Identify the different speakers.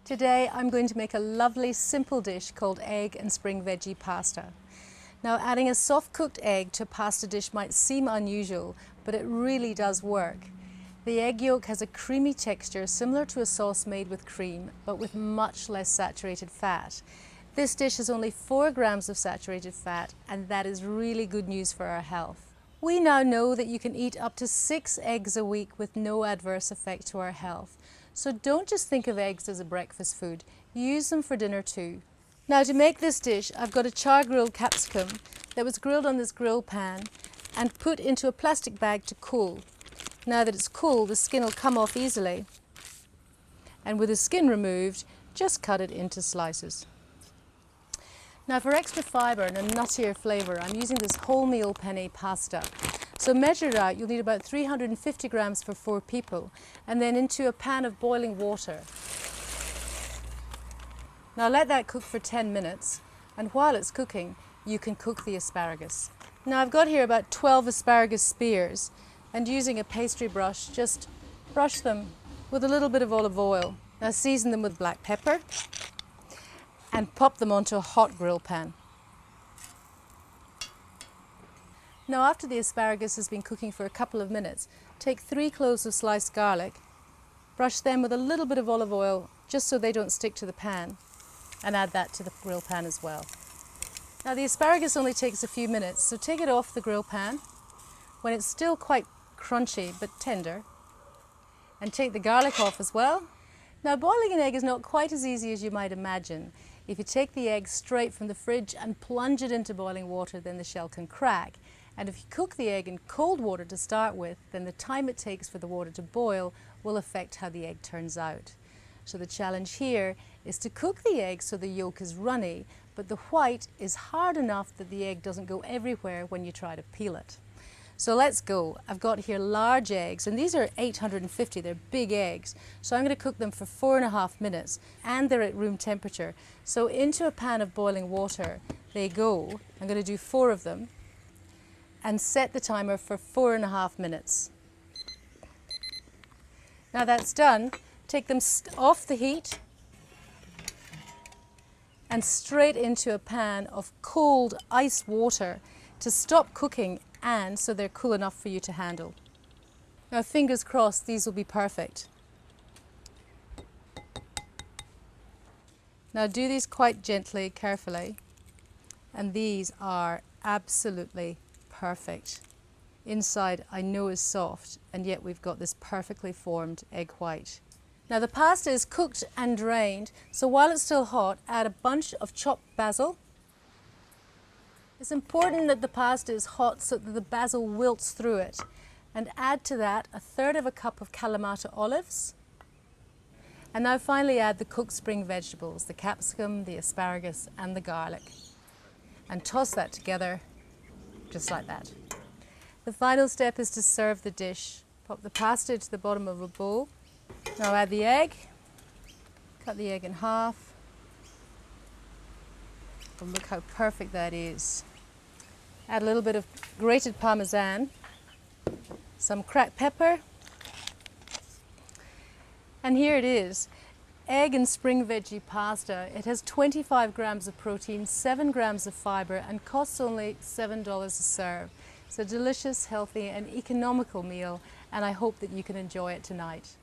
Speaker 1: Today I'm going to make a lovely simple dish called egg and spring veggie pasta. Now adding a soft cooked egg to a pasta dish might seem unusual, but it really does work. The egg yolk has a creamy texture similar to a sauce made with cream, but with much less saturated fat. This dish has only 4 grams of saturated fat, and that is really good news for our health. We now know that you can eat up to 6 eggs a week with no adverse effect to our health. So don't just think of eggs as a breakfast food, use them for dinner too. Now to make this dish, I've got a char-grilled capsicum that was grilled on this grill pan and put into a plastic bag to cool. Now that it's cool, the skin will come off easily. And with the skin removed, just cut it into slices. Now for extra fibre and a nuttier flavour, I'm using this wholemeal penne pasta. So measured out, you'll need about 350 grams for 4 people, and then into a pan of boiling water. Now let that cook for 10 minutes, and while it's cooking, you can cook the asparagus. Now I've got here about 12 asparagus spears, and using a pastry brush, just brush them with a little bit of olive oil. Now season them with black pepper, and pop them onto a hot grill pan. Now after the asparagus has been cooking for a couple of minutes, take 3 cloves of sliced garlic, brush them with a little bit of olive oil just so they don't stick to the pan, and add that to the grill pan as well. Now the asparagus only takes a few minutes, so take it off the grill pan when it's still quite crunchy but tender, and take the garlic off as well. Now boiling an egg is not quite as easy as you might imagine. If you take the egg straight from the fridge and plunge it into boiling water, then the shell can crack. And if you cook the egg in cold water to start with, then the time it takes for the water to boil will affect how the egg turns out. So the challenge here is to cook the egg so the yolk is runny, but the white is hard enough that the egg doesn't go everywhere when you try to peel it. So let's go. I've got here large eggs, and these are 850, they're big eggs. So I'm going to cook them for 4.5 minutes, and they're at room temperature. So into a pan of boiling water they go. I'm going to do 4 of them, and set the timer for 4.5 minutes. Now that's done, take them off the heat and straight into a pan of cold ice water to stop cooking and so they're cool enough for you to handle. Now fingers crossed these will be perfect. Now do these quite gently, carefully, and these are absolutely perfect. Inside I know is soft, and yet we've got this perfectly formed egg white. Now the pasta is cooked and drained, so while it's still hot, add a bunch of chopped basil. It's important that the pasta is hot so that the basil wilts through it, and add to that 1/3 cup of Kalamata olives. And now finally add the cooked spring vegetables, the capsicum, the asparagus and the garlic, and toss that together just like that. The final step is to serve the dish. Pop the pasta to the bottom of a bowl. Now add the egg, cut the egg in half, and look how perfect that is. Add a little bit of grated Parmesan, some cracked pepper, and here it is. Egg and spring veggie pasta. It has 25 grams of protein, 7 grams of fibre, and costs only $7 a serve. It's a delicious, healthy and economical meal, and I hope that you can enjoy it tonight.